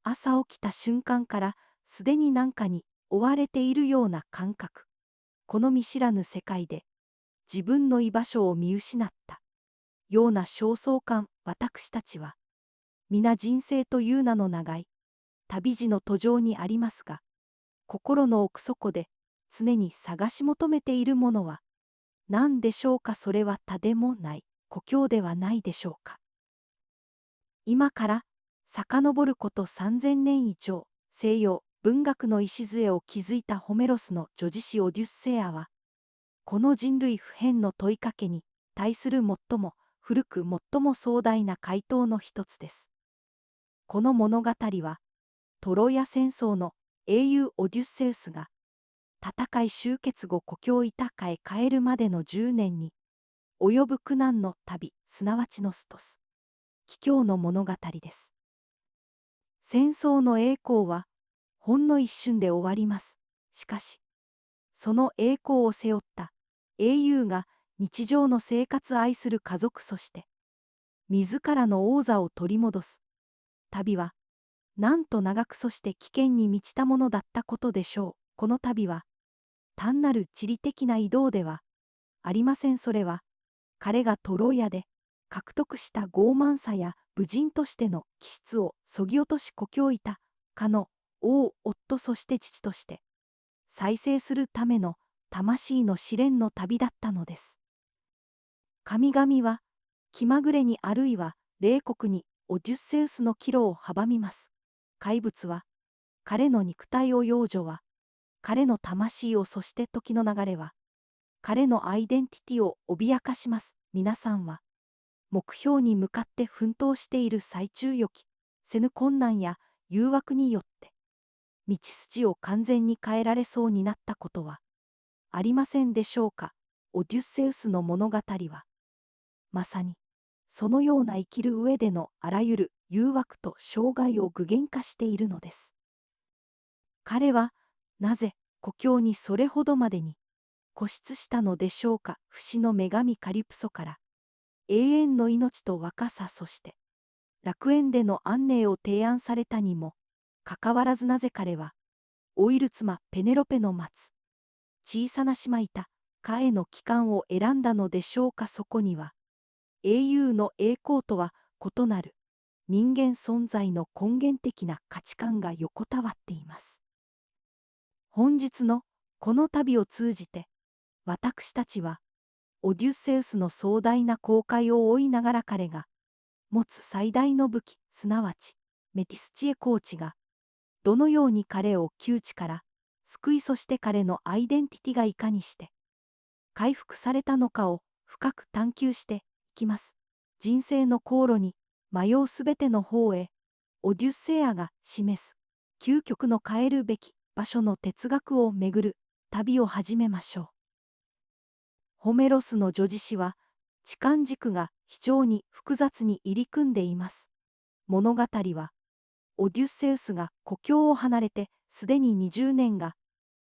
朝起きた瞬間からすでに何かに追われているような感覚。この見知らぬ世界で自分の居場所を見失ったような焦燥感。私たちは皆人生という名の長い旅路の途上にありますが、心の奥底で常に探し求めているものは何でしょうか。それは他でもない故郷ではないでしょうか。今から遡ること3000年以上、西洋文学の礎を築いたホメロスの叙事詩オデュッセアは、この人類普遍の問いかけに対する最も古く最も壮大な回答の一つです。この物語は、トロヤ戦争の英雄オデュッセウスが、戦い終結後故郷イタカへ帰るまでの10年に、及ぶ苦難の旅、すなわちノストス。帰郷の物語です。戦争の栄光は、ほんの一瞬で終わります。しかし、その栄光を背負った英雄が日常の生活愛する家族そして、自らの王座を取り戻す。旅は、なんと長くそして危険に満ちたものだったことでしょう。この旅は、単なる地理的な移動ではありません。それは、彼がトロイアで獲得した傲慢さや武人としての気質をそぎ落とし故郷いたかの王、夫そして父として再生するための魂の試練の旅だったのです。神々は気まぐれにあるいは冷酷にオデュッセウスの帰路を阻みます。怪物は彼の肉体を幼女は彼の魂をそして時の流れは彼のアイデンティティを脅かします。皆さんは目標に向かって奮闘している最中予期せぬ困難や誘惑によって道筋を完全に変えられそうになったことはありませんでしょうか。オデュッセウスの物語はまさにそのような生きる上でのあらゆる誘惑と障害を具現化しているのです。彼はなぜ故郷にそれほどまでに固執したのでしょうか。不死の女神カリプソから永遠の命と若さそして楽園での安寧を提案されたにもかかわらず、なぜ彼は老いる妻ペネロペの待つ小さな島いたかへの帰還を選んだのでしょうか。そこには英雄の栄光とは異なる人間存在の根源的な価値観が横たわっています。本日のこの旅を通じて私たちはオデュッセウスの壮大な航海を追いながら彼が持つ最大の武器、すなわちメティスチエコーチがどのように彼を窮地から救い、そして彼のアイデンティティがいかにして回復されたのかを深く探求していきます。人生の航路に迷うすべての方へオデュッセアが示す究極の変えるべき場所の哲学をめぐる旅を始めましょう。ホメロスの叙事詩は時間軸が非常に複雑に入り組んでいます。物語はオデュッセウスが故郷を離れてすでに20年が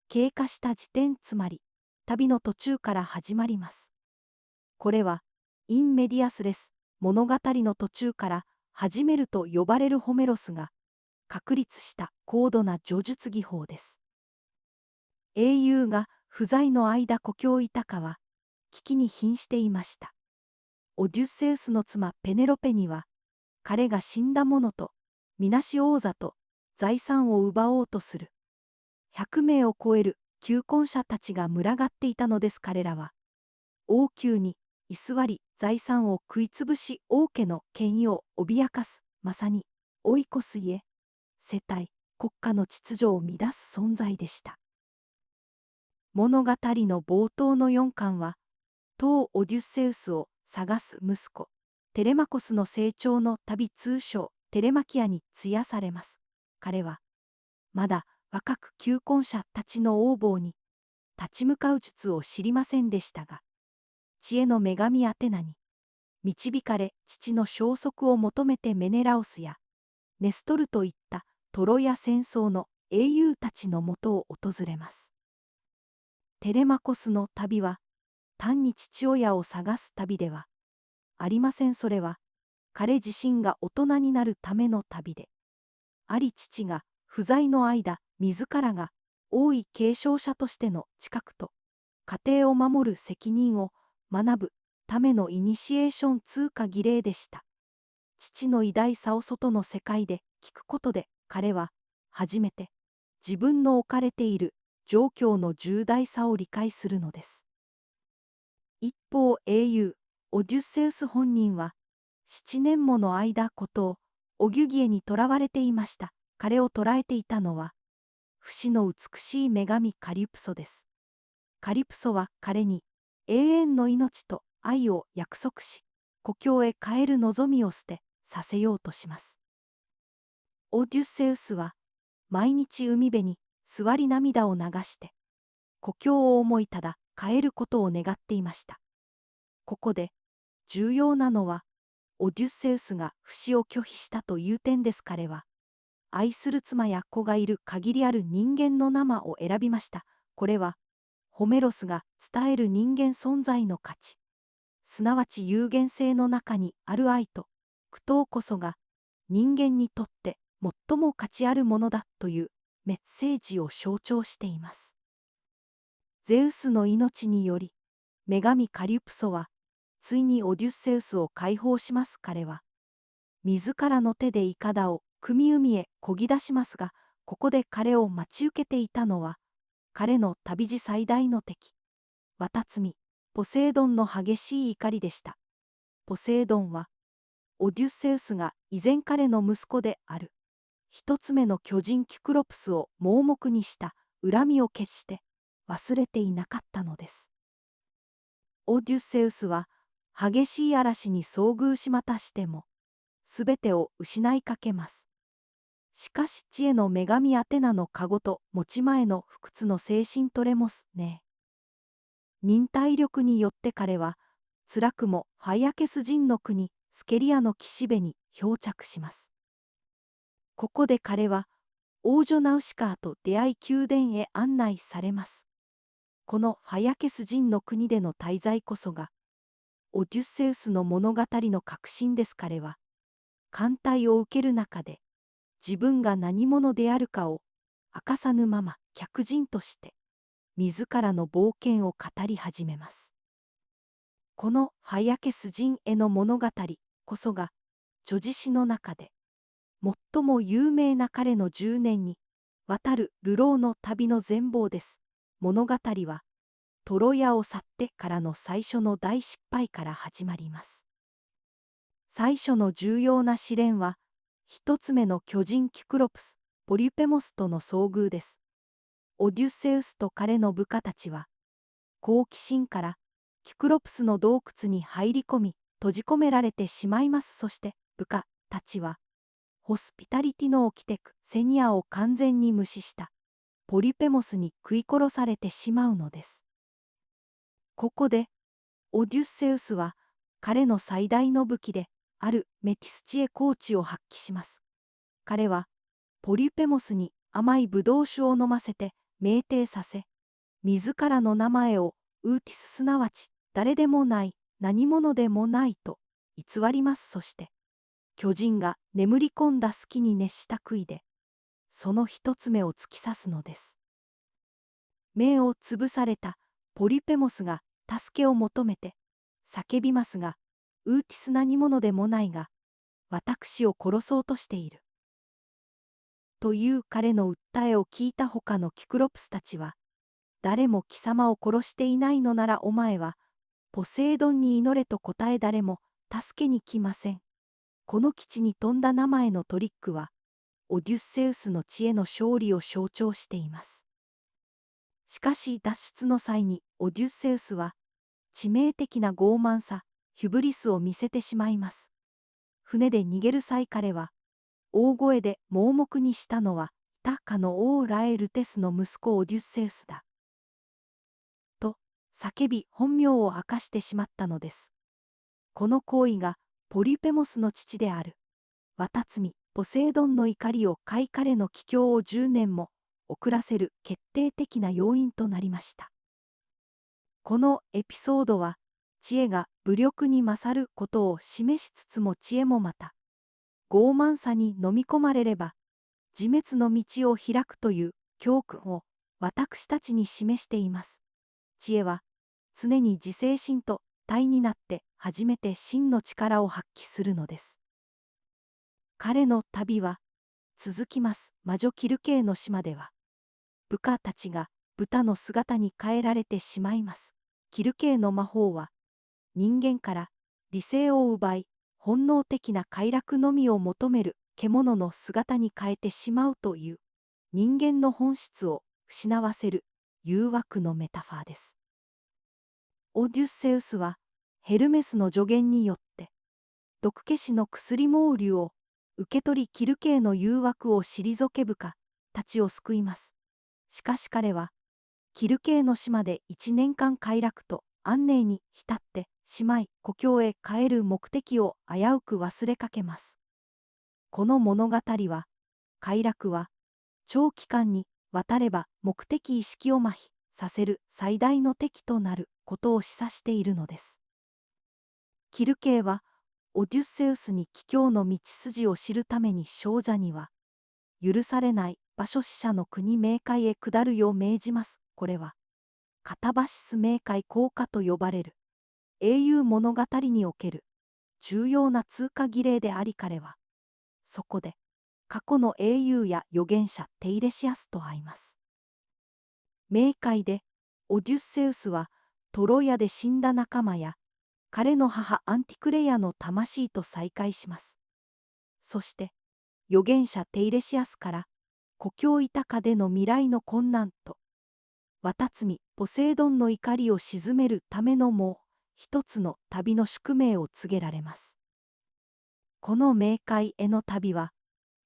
経過した時点、つまり旅の途中から始まります。これはインメディアスレス、物語の途中から始めると呼ばれるホメロスが確立した高度な叙述技法です。英雄が不在の間故郷イタカは危機に瀕していました。オデュッセウスの妻ペネロペには彼が死んだ者とみなし王座と財産を奪おうとする100名を超える求婚者たちが群がっていたのです。彼らは王宮に居座り財産を食いつぶし王家の権威を脅かす、まさに追い越す家、世帯、国家の秩序を乱す存在でした。物語の冒頭の4巻は当オデュッセウスを探す息子テレマコスの成長の旅、通称テレマキアに費やされます。彼はまだ若く求婚者たちの横暴に立ち向かう術を知りませんでしたが、知恵の女神アテナに導かれ父の消息を求めてメネラオスやネストルといったトロヤ戦争の英雄たちのもとを訪れます。テレマコスの旅は単に父親を探す旅ではありません。それは彼自身が大人になるための旅であり父が不在の間、自らが王位継承者としての資格と家庭を守る責任を学ぶためのイニシエーション通過儀礼でした。父の偉大さを外の世界で聞くことで彼は初めて自分の置かれている状況の重大さを理解するのです。一方英雄オデュッセウス本人は7年もの間ことをオギュギエに囚われていました。彼を捕らえていたのは不死の美しい女神カリプソです。カリプソは彼に永遠の命と愛を約束し、故郷へ帰る望みを捨てさせようとします。オデュッセウスは毎日海辺に座り涙を流して、故郷を思いただ帰ることを願っていました。ここで重要なのは、オデュッセウスが不死を拒否したという点です。彼は愛する妻や子がいる限りある人間の生を選びました。これはホメロスが伝える人間存在の価値、すなわち有限性の中にある愛と苦闘こそが人間にとって最も価値あるものだというメッセージを象徴しています。ゼウスの命により女神カリプソはついにオデュッセウスを解放します。彼は自らの手でイカダを汲み海へ漕ぎ出しますが、ここで彼を待ち受けていたのは彼の旅路最大の敵、綿摘ポセイドンの激しい怒りでした。ポセイドンはオデュッセウスが以前彼の息子である一つ目の巨人キクロプスを盲目にした恨みを決して忘れていなかったのです。オデュッセウスは激しい嵐に遭遇しまたしてもすべてを失いかけます。しかし知恵の女神アテナの籠と持ち前の不屈の精神トレモスね。忍耐力によって彼は辛くもファイアケス人の国スケリアの岸辺に漂着します。ここで彼は王女ナウシカーと出会い宮殿へ案内されます。このファイアケス人の国での滞在こそがオデュッセウスの物語の核心です。彼は艦隊を受ける中で自分が何者であるかを明かさぬまま客人として自らの冒険を語り始めます。このファイアケス人への物語こそが叙事詩の中で最も有名な彼の10年にわたる流浪の旅の全貌です。物語はトロヤを去ってからの最初の大失敗から始まります。最初の重要な試練は一つ目の巨人キクロプス、ポリペモスとの遭遇です。オデュッセウスと彼の部下たちは好奇心からキクロプスの洞窟に入り込み閉じ込められてしまいます。そして部下たちはホスピタリティのオキテクセニアを完全に無視したポリペモスに食い殺されてしまうのです。ここでオデュッセウスは彼の最大の武器であるメティスチエコーチを発揮します。彼はポリペモスに甘いブドウ酒を飲ませて酩酊させ、自らの名前をウーティスすなわち誰でもない何者でもないと偽ります。そして巨人が眠り込んだ隙に熱した杭でその一つ目を突き刺すのです。目をつぶされたポリペモスが助けを求めて叫びますが、ウーティス何者でもないが私を殺そうとしているという彼の訴えを聞いた他のキクロプスたちは、誰も貴様を殺していないのならお前はポセイドンに祈れと答え誰も助けに来ません。この基地に飛んだ名前のトリックはオデュッセウスの知恵の勝利を象徴しています。しかし脱出の際にオデュッセウスは致命的な傲慢さ、ヒュブリスを見せてしまいます。船で逃げる際彼は大声で盲目にしたのはタカの王ラエルテスの息子オデュッセウスだと叫び本名を明かしてしまったのです。この行為がポリペモスの父である綿摘ポセイドンの怒りを買い彼の帰郷を10年も遅らせる決定的な要因となりました。このエピソードは知恵が武力に勝ることを示しつつも知恵もまた傲慢さに飲み込まれれば自滅の道を開くという教訓を私たちに示しています。知恵は常に自制心と体になって初めて真の力を発揮するのです。彼の旅は続きます。魔女キルケーの島では、部下たちが豚の姿に変えられてしまいます。キルケーの魔法は、人間から理性を奪い、本能的な快楽のみを求める獣の姿に変えてしまうという、人間の本質を失わせる誘惑のメタファーです。オデュッセウスは、ヘルメスの助言によって、毒消しの薬毛流を受け取りキルケーの誘惑を退け部下たちを救います。しかし彼は、キルケーの島で1年間快楽と安寧に浸ってしまい、故郷へ帰る目的を危うく忘れかけます。この物語は、快楽は長期間にわたれば目的意識を麻痺させる最大の敵となることを示唆しているのです。キルケーは、オデュッセウスに帰郷の道筋を知るために少女には、許されない場所死者の国冥界へ下るよう命じます。これは、カタバシス冥界効果と呼ばれる、英雄物語における重要な通過儀礼であり彼は、そこで、過去の英雄や預言者テイレシアスと会います。冥界で、オデュッセウスは、トロヤで死んだ仲間や、彼の母アンティクレアの魂と再会します。そして、預言者テイレシアスから、故郷イタカでの未来の困難と、綿摘ポセイドンの怒りを鎮めるためのもう一つの旅の宿命を告げられます。この冥界への旅は、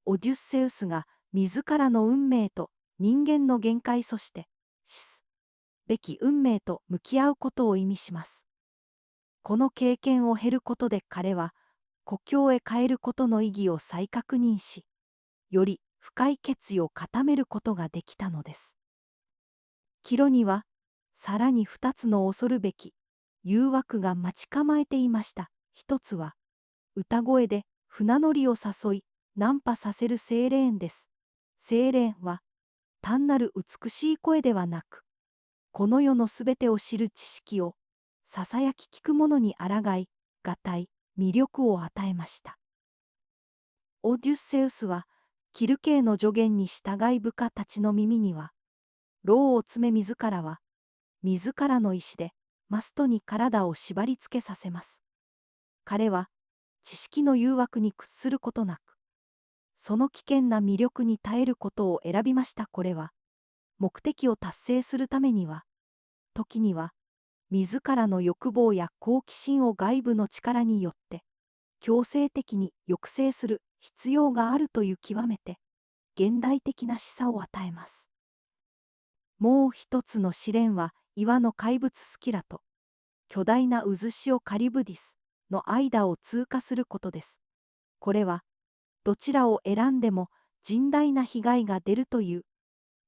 オデュッセウスが自らの運命と人間の限界そして、死すべき運命と向き合うことを意味します。この経験を経ることで彼は、故郷へ帰ることの意義を再確認し、より深い決意を固めることができたのです。帰路には、さらに2つの恐るべき誘惑が待ち構えていました。一つは、歌声で船乗りを誘い、ナンパさせるセーレーンです。セーレーンは、単なる美しい声ではなく、この世のすべてを知る知識を、ささやき聞く者に抗い、がたい魅力を与えました。オデュッセウスは、キルケーの助言に従い部下たちの耳には、牢を詰め自らは、自らの意志でマストに体を縛り付けさせます。彼は、知識の誘惑に屈することなく、その危険な魅力に耐えることを選びました。これは、目的を達成するためには、時には、自らの欲望や好奇心を外部の力によって、強制的に抑制する必要があるという極めて、現代的な示唆を与えます。もう一つの試練は岩の怪物スキラと巨大な渦潮カリブディスの間を通過することです。これはどちらを選んでも甚大な被害が出るという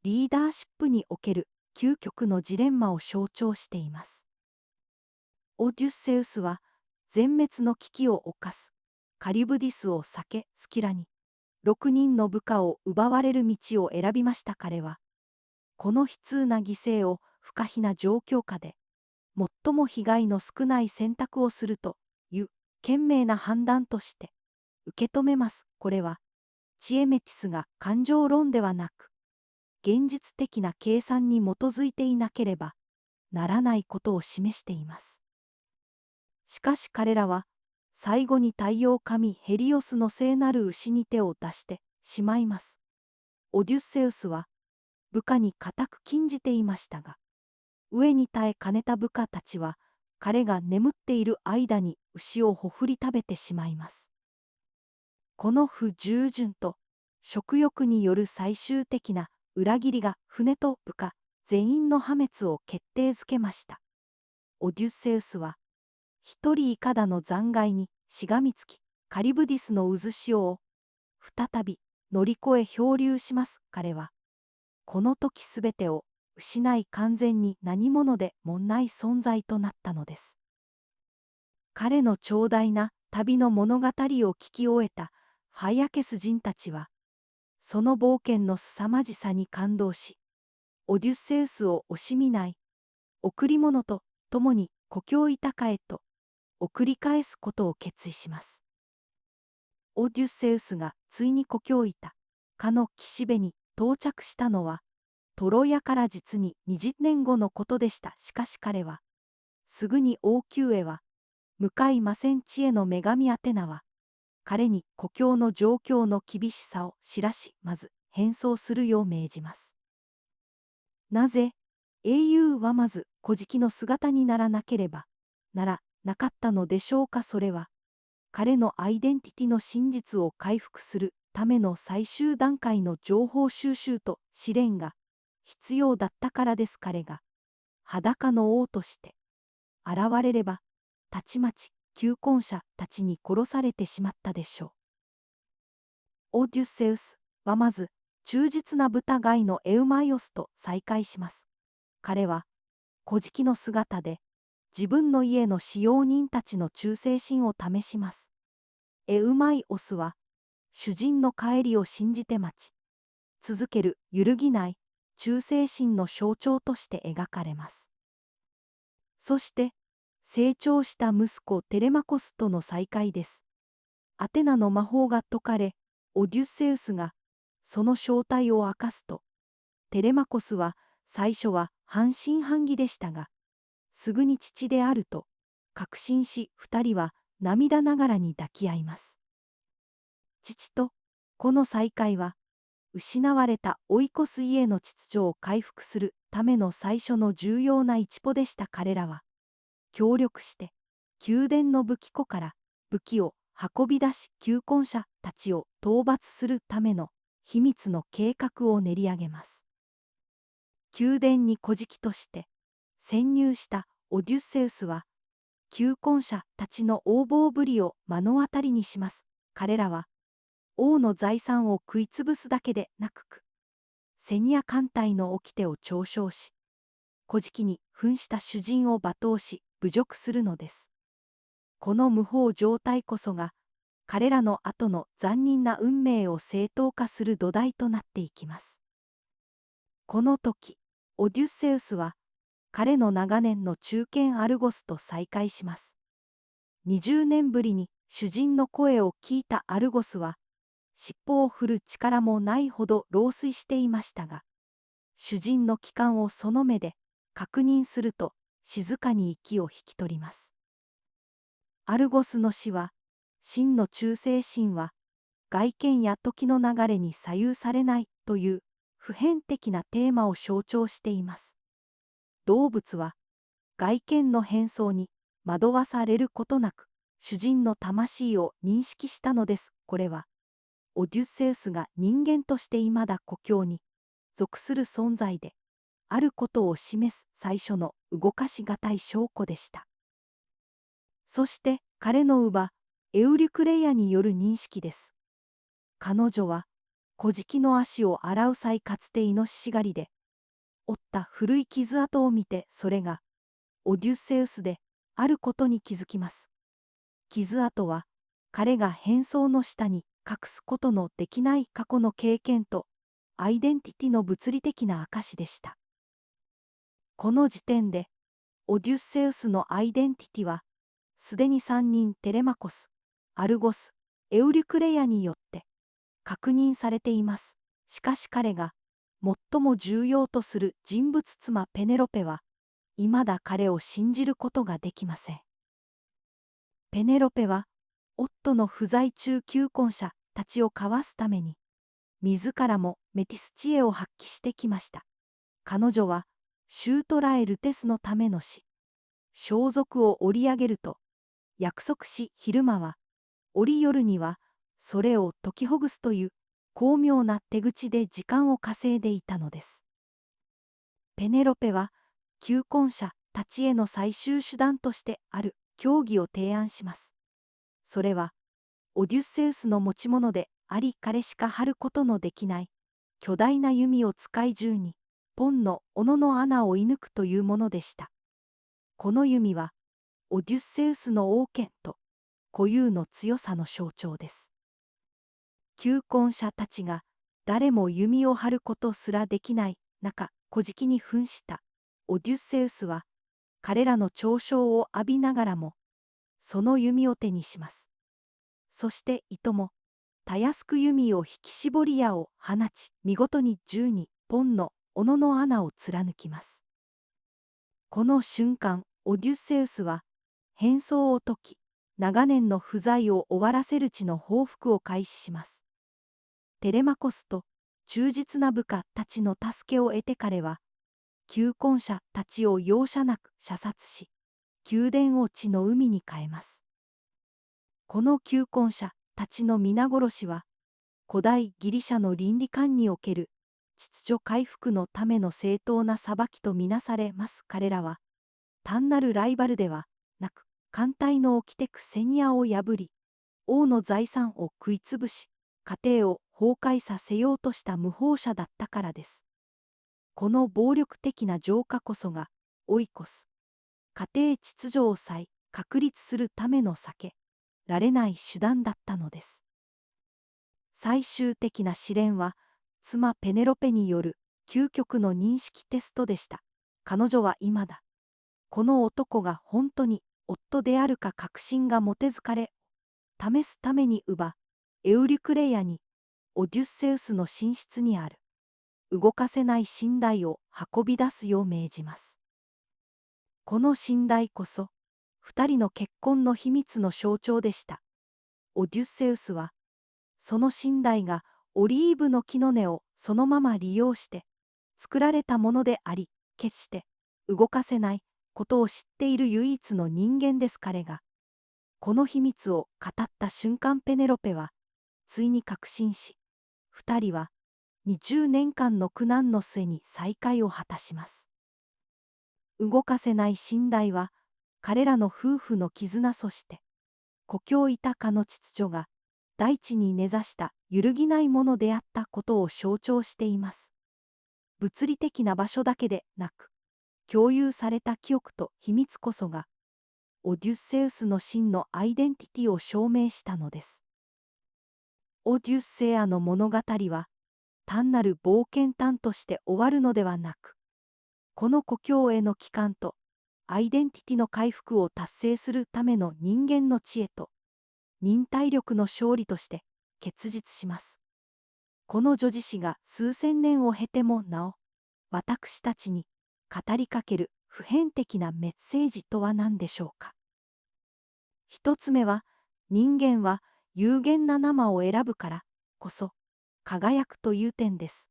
リーダーシップにおける究極のジレンマを象徴しています。オデュッセウスは全滅の危機を冒すカリブディスを避けスキラに6人の部下を奪われる道を選びました。彼はこの悲痛な犠牲を不可避な状況下で、最も被害の少ない選択をするという賢明な判断として受け止めます。これは、チエメティスが感情論ではなく、現実的な計算に基づいていなければならないことを示しています。しかし彼らは、最後に太陽神ヘリオスの聖なる牛に手を出してしまいます。オデュッセウスは、部下に固く禁じていましたが、飢えに耐えかねた部下たちは、彼が眠っている間に牛をほふり食べてしまいます。この不従順と食欲による最終的な裏切りが船と部下全員の破滅を決定づけました。オデュッセウスは、一人いかだの残骸にしがみつき、カリブディスの渦潮を再び乗り越え漂流します。彼は、この時すべてを失い完全に何者でもない存在となったのです。彼の長大な旅の物語を聞き終えたファイアケス人たちは、その冒険の凄まじさに感動し、オデュッセウスを惜しみない贈り物と共に故郷イタカへと送り返すことを決意します。オデュッセウスがついに故郷イタカの岸辺に到着したのは、トロヤから実に20年後のことでした。しかし彼は、すぐに王宮へは向かいません。知恵の女神アテナは、彼に故郷の状況の厳しさを知らし、まず変装するよう命じます。なぜ、英雄はまず古事記の姿にならなければならなかったのでしょうか。それは、彼のアイデンティティの真実を回復するための最終段階の情報収集と試練が必要だったからです。彼が裸の王として現れれば、たちまち求婚者たちに殺されてしまったでしょう。オデュッセウスはまず忠実な豚飼いのエウマイオスと再会します。彼は古事記の姿で自分の家の使用人たちの忠誠心を試します。エウマイオスは主人の帰りを信じて待ち続ける揺るぎない忠誠心の象徴として描かれます。そして成長した息子テレマコスとの再会です。アテナの魔法が解かれ、オデュッセウスがその正体を明かすと、テレマコスは最初は半信半疑でしたが、すぐに父であると確信し、二人は涙ながらに抱き合います。父とこの再会は、失われた追い越す家の秩序を回復するための最初の重要な一歩でした。彼らは協力して宮殿の武器庫から武器を運び出し、求婚者たちを討伐するための秘密の計画を練り上げます。宮殿に孤児として潜入したオデュッセウスは求婚者たちの横暴ぶりを目の当たりにします。彼らは王の財産を食いつぶすだけでなく、セニア艦隊の掟を嘲笑し、古事記に扮した主人を罵倒し侮辱するのです。この無法状態こそが彼らの後の残忍な運命を正当化する土台となっていきます。この時、オデュッセウスは彼の長年の忠犬アルゴスと再会します。20年ぶりに主人の声を聞いたアルゴスは、尻尾を振る力もないほど老衰していましたが、主人の帰還をその目で確認すると静かに息を引き取ります。アルゴスの死は、真の忠誠心は外見や時の流れに左右されないという普遍的なテーマを象徴しています。動物は外見の変装に惑わされることなく主人の魂を認識したのです。これはオデュッセウスが人間として未だ故郷に属する存在であることを示す最初の動かしがたい証拠でした。そして彼の乳母エウリュクレイアによる認識です。彼女は古事記の足を洗う際、かつてイノシシ狩りで負った古い傷跡を見て、それがオデュッセウスであることに気づきます。傷跡は彼が変装の下に隠すことのできない過去の経験とアイデンティティの物理的な証でした。この時点でオデュッセウスのアイデンティティはすでに3人テレマコス、アルゴス、エウリュクレアによって確認されています。しかし彼が最も重要とする人物妻ペネロペは未だ彼を信じることができません。ペネロペは夫の不在中求婚者たちをかわすために自らもメティス知恵を発揮してきました。彼女はシュートラエルテスのための死、装束を織り上げると約束し、昼間は折夜にはそれを解きほぐすという巧妙な手口で時間を稼いでいたのです。ペネロペは求婚者たちへの最終手段としてある教義を提案します。それはオデュッセウスの持ち物であり、彼しか張ることのできない巨大な弓を使い銃にポンの斧の穴を射抜くというものでした。この弓はオデュッセウスの王権と固有の強さの象徴です。求婚者たちが誰も弓を張ることすらできない中、小敷に扮したオデュッセウスは、彼らの嘲笑を浴びながらも、その弓を手にします。そしていとも、たやすく弓を引き絞り矢を放ち、見事に12本の斧の穴を貫きます。この瞬間、オデュッセウスは、変装を解き、長年の不在を終わらせる地の報復を開始します。テレマコスと忠実な部下たちの助けを得て彼は、求婚者たちを容赦なく射殺し、宮殿を血の海に変えます。この求婚者たちの皆殺しは、古代ギリシャの倫理観における秩序回復のための正当な裁きとみなされます。彼らは、単なるライバルではなく、艦隊の掟クセニアを破り、王の財産を食いつぶし、家庭を崩壊させようとした無法者だったからです。この暴力的な浄化こそが、オイコス、家庭秩序を再確立するための避けられない手段だったのです。最終的な試練は、妻ペネロペによる究極の認識テストでした。彼女は今だ、この男が本当に夫であるか確信が持てず彼を試すためにエウリクレイアに、オデュッセウスの寝室にある動かせない寝台を運び出すよう命じます。この寝台こそ、二人の結婚の秘密の象徴でした。オデュッセウスは、その寝台がオリーブの木の根をそのまま利用して作られたものであり、決して動かせないことを知っている唯一の人間です。彼がこの秘密を語った瞬間、ペネロペはついに確信し、二人は20年間の苦難の末に再会を果たします。動かせない寝台は、彼らの夫婦の絆、そして故郷豊かの秩序が大地に根ざした揺るぎないものであったことを象徴しています。物理的な場所だけでなく、共有された記憶と秘密こそが、オデュッセウスの真のアイデンティティを証明したのです。オデュッセアの物語は、単なる冒険譚として終わるのではなく、この故郷への帰還とアイデンティティの回復を達成するための人間の知恵と忍耐力の勝利として結実します。この叙事詩が数千年を経てもなお、私たちに語りかける普遍的なメッセージとは何でしょうか。一つ目は、人間は有限な生を選ぶからこそ輝くという点です。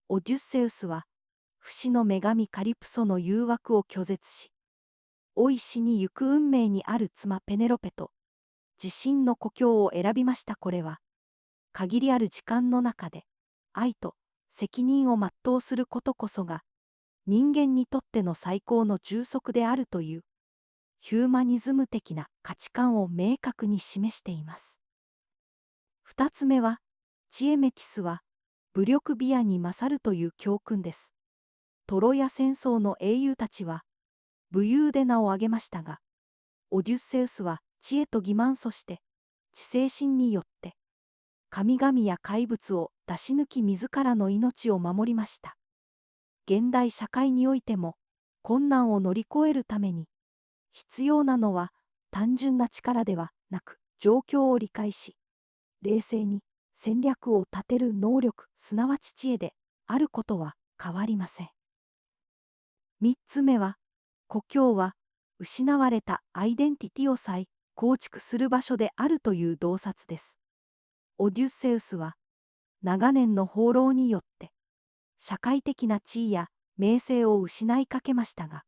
オデュッセウスは、不死の女神カリプソの誘惑を拒絶し、老い死に行く運命にある妻ペネロペと自身の故郷を選びました。これは、限りある時間の中で愛と責任を全うすることこそが、人間にとっての最高の充足であるという、ヒューマニズム的な価値観を明確に示しています。二つ目は、チエメティスは武力ビアに勝るという教訓です。トロヤ戦争の英雄たちは武勇で名を挙げましたが、オデュッセウスは知恵と欺瞞、そして知性心によって神々や怪物を出し抜き自らの命を守りました。現代社会においても困難を乗り越えるために必要なのは単純な力ではなく、状況を理解し冷静に戦略を立てる能力、すなわち知恵であることは変わりません。三つ目は、故郷は失われたアイデンティティを再構築する場所であるという洞察です。オデュッセウスは長年の放浪によって社会的な地位や名声を失いかけましたが、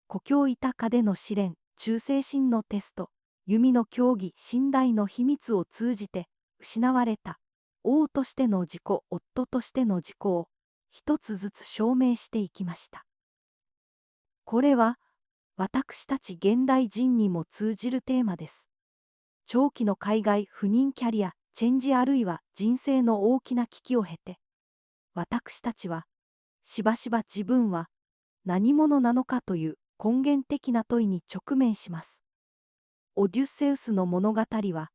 故郷豊かでの試練、忠誠心のテスト、弓の競技、信頼の秘密を通じて失われた王としての自己、夫としての自己を一つずつ証明していきました。これは私たち現代人にも通じるテーマです。長期の海外赴任キャリアチェンジ、あるいは人生の大きな危機を経て、私たちはしばしば自分は何者なのかという根源的な問いに直面します。オデュッセウスの物語は、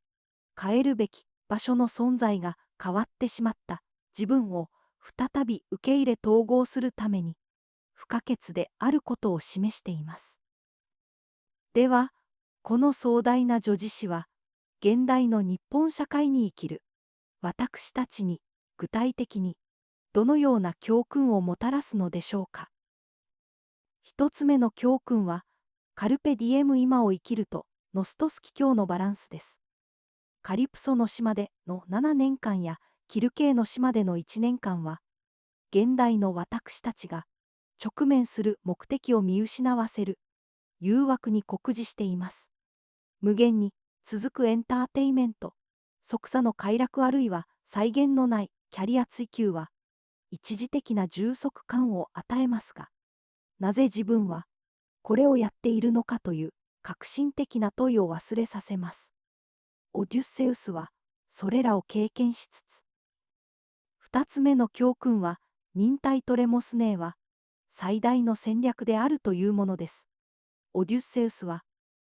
変えるべき場所の存在が変わってしまった自分を再び受け入れ統合するために不可欠であることを示しています。では、この壮大な叙事詩は、現代の日本社会に生きる私たちに具体的にどのような教訓をもたらすのでしょうか。一つ目の教訓は、カルペディエム今を生きるとノストスキ教のバランスです。カリプソの島での7年間やキルケーの島での1年間は、現代の私たちが直面する目的を見失わせる誘惑に酷似しています。無限に続くエンターテイメント、即座の快楽あるいは際限のないキャリア追求は、一時的な充足感を与えますが、なぜ自分はこれをやっているのかという革新的な問いを忘れさせます。オデュッセウスはそれらを経験しつつ、二つ目の教訓は、忍耐とレモスネーは最大の戦略であるというものです。オデュッセウスは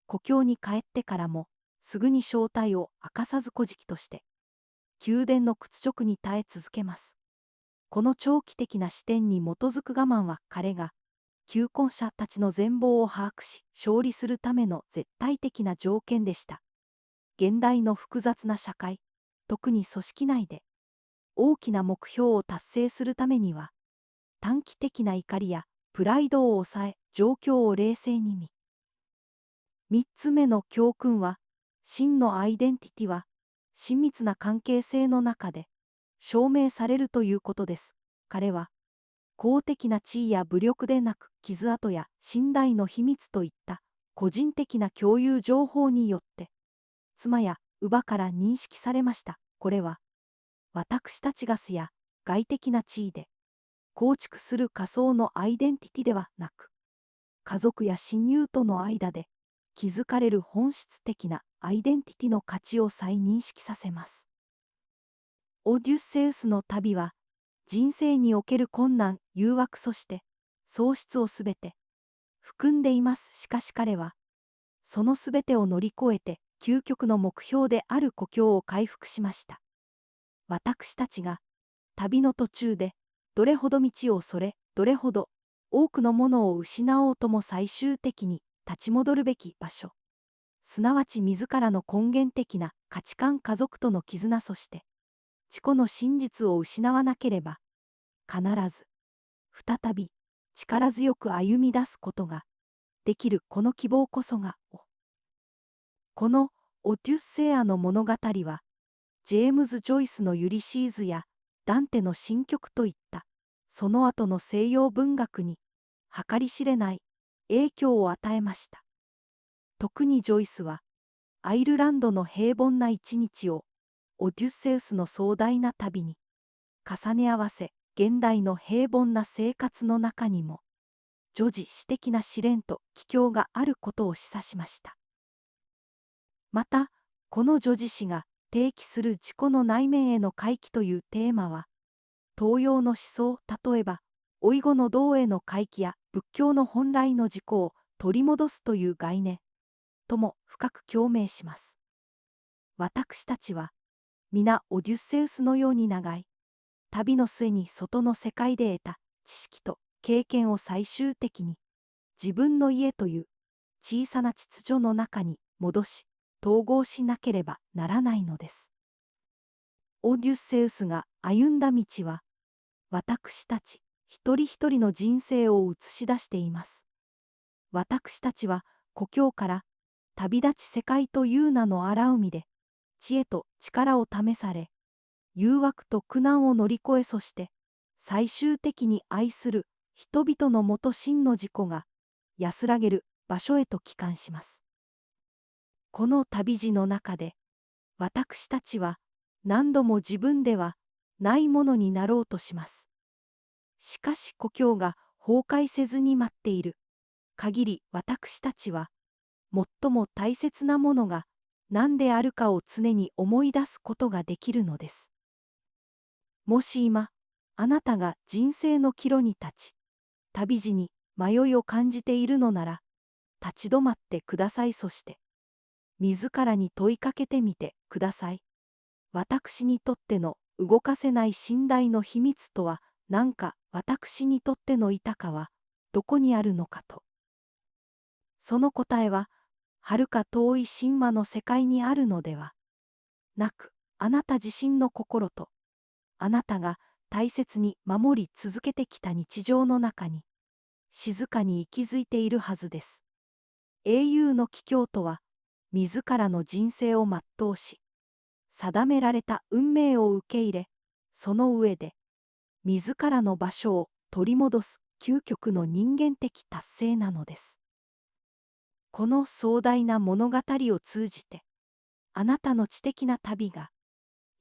故郷に帰ってからもすぐに正体を明かさず孤寂として宮殿の屈辱に耐え続けます。この長期的な視点に基づく我慢は彼が求婚者たちの全貌を把握し勝利するための絶対的な条件でした。現代の複雑な社会、特に組織内で大きな目標を達成するためには、短期的な怒りやプライドを抑え状況を冷静に見、三つ目の教訓は、真のアイデンティティは親密な関係性の中で証明されるということです。彼は公的な地位や武力でなく、傷跡や信頼の秘密といった個人的な共有情報によって妻や乳母から認識されました。これは私たちが素や外的な地位で構築する仮想のアイデンティティではなく、家族や親友との間で築かれる本質的なアイデンティティの価値を再認識させます。オデュッセウスの旅は、人生における困難、誘惑そして喪失をすべて含んでいます。しかし彼は、そのすべてを乗り越えて究極の目標である故郷を回復しました。私たちが旅の途中でどれほど道をそれ、どれほど多くのものを失おうとも最終的に立ち戻るべき場所、すなわち自らの根源的な価値観、家族との絆、そして自己の真実を失わなければ必ず再び力強く歩み出すことができる、この希望こそがこのオデュッセアの物語は、ジェームズ・ジョイスのユリシーズやダンテの新曲といったその後の西洋文学に計り知れない影響を与えました。特にジョイスはアイルランドの平凡な一日をオデュッセウスの壮大な旅に重ね合わせ、現代の平凡な生活の中にも叙事詩的な試練と奇境があることを示唆しました。また、この叙事詩が提起する自己の内面への回帰というテーマは、東洋の思想、例えば老い後の道への回帰や仏教の本来の自己を取り戻すという概念とも深く共鳴します。私たちは皆オデュッセウスのように長い旅の末に外の世界で得た知識と経験を最終的に自分の家という小さな秩序の中に戻し統合しなければならないのです。オデュッセウスが歩んだ道は、私たち一人一人の人生を映し出しています。私たちは故郷から旅立ち世界という名の荒海で知恵と力を試され、誘惑と苦難を乗り越え、そして最終的に愛する人々のもと真の自己が安らげる場所へと帰還します。この旅路の中で私たちは何度も自分ではないものになろうとします。しかし故郷が崩壊せずに待っている限り、私たちは最も大切なものが何であるかを常に思い出すことができるのです。もし今あなたが人生の岐路に立ち、旅路に迷いを感じているのなら、立ち止まってください。そして自らに問いかけてみてください。私にとっての動かせない信頼の秘密とは何か私にとっての豊かはどこにあるのかと。その答えは、遥か遠い神話の世界にあるのではなく、あなた自身の心と、あなたが大切に守り続けてきた日常の中に、静かに息づいているはずです。英雄の帰郷とは、自らの人生を全うし、定められた運命を受け入れ、その上で、自らの場所を取り戻す究極の人間的達成なのです。この壮大な物語を通じて、あなたの知的な旅が、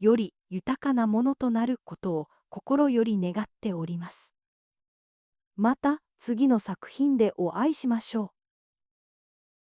より豊かなものとなることを心より願っております。また次の作品でお会いしましょう。